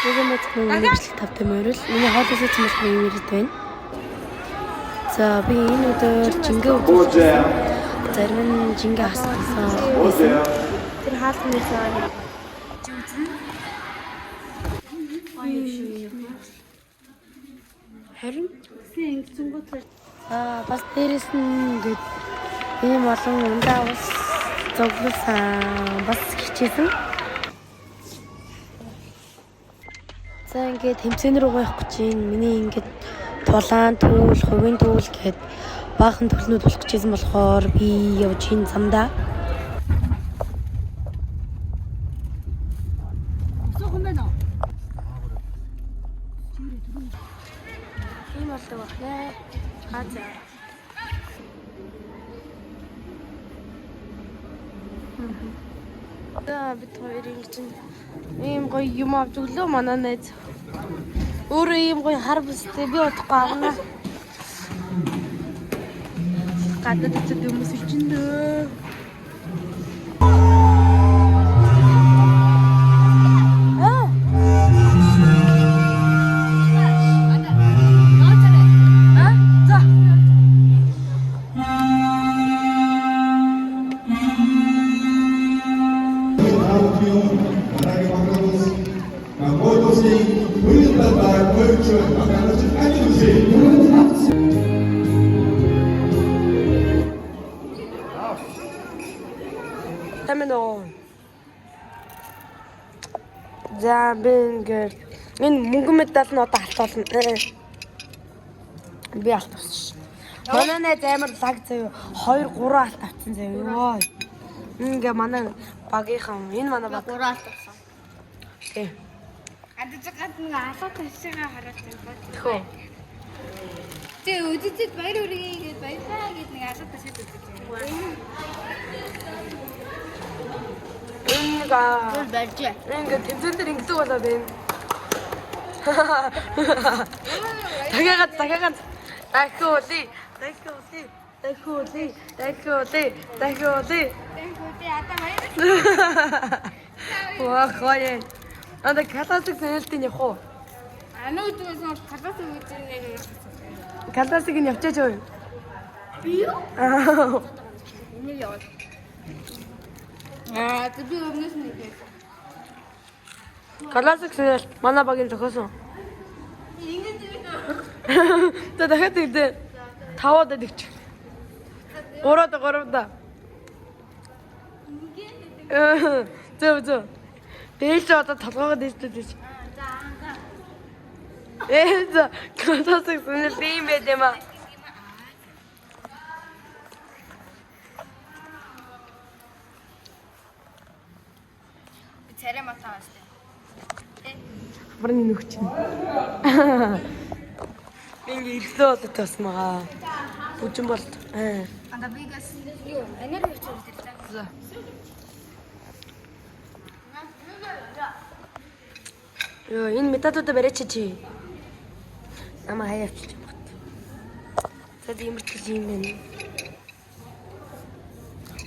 Тэгмэд бичлэг тавтай мөрөл миний хоолойс цэмэл мэрд байна. За би энэ өдөр жингээ үзсэн. Зарим нь жингээ асуусан. Тэр хаалтны сайн. Харин ингэсэнгүүт бас дээрэс нь ингээд ийм олон ундаа ус зоглуулсан бас хичээсэн. За ингээд тэмцээн рүү явах гэж байна. Миний ингээд тулаан түүл, хувийн түүл гэхэд баахан төлнүүд болох гэжсэн болохоор би явж ийн замдаа. Ийм болдог байна. За. Бид хоёрын чинь ийм гоё юм авч өглөө манай найз. Өөрөө ийм гоё хар бүстэй би удахгүй авна. Гадаад очиж хүмүүс ичнэ. За би ингээд энэ мөнгөн медаль нь одоо халтуулна. Би халтуулсан. Манай найз амар лаг заяа 2-3 алт авсан заяа. Йоо. Ингээ манай багийнхан энэ манай баг 3 алт авсан. Тий. Адажгаад нэг алт тавьсагаа хараад байна. Тэхөө. Тэ үдцэд баяр үргээ гээд баярлаа гээд нэг алт тавьсаад үзсэн. Гол барьжээ. Ингээд тэмцээн дээр ингэдэг болоод байна. Дахиад дахиули. Ата баяр. Ваа хаяа. Анда классик нэлтийн явах уу? Ануудгаас классик үзэн. Классик нь явчаач юу? Би юу? Энэ яа. Би өмнөөс нь хэлээ. Классик сэтэл манай багийн зохиосон. Ингэж үү? Тэ дахиад тэгдэ. 5-аад дэгч. 3-аад. Зөө. Дээлж одоо толгоогоо дээжлээд байж. За. Классик сэтэл би юм бэ дэмэ. Царай матаа бастай. Барны нүгч. Ингээ ирлээ болоод тасмаа. Бүжин болт. Анда бигас юу энерги өчөлтэй. За. Ёо энэ метадуудаа бариач чи. Намаа хаяавч юм бат. За тиймэрхүү юм байна.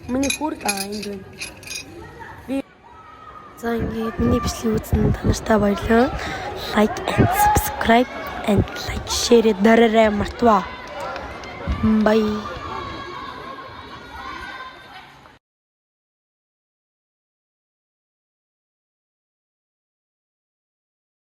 Миний хүрг энд байна. За ингээд миний бичлэг үзсэн танартай баярлалаа. Like and subscribe and like share дараарай мартваа. Bye.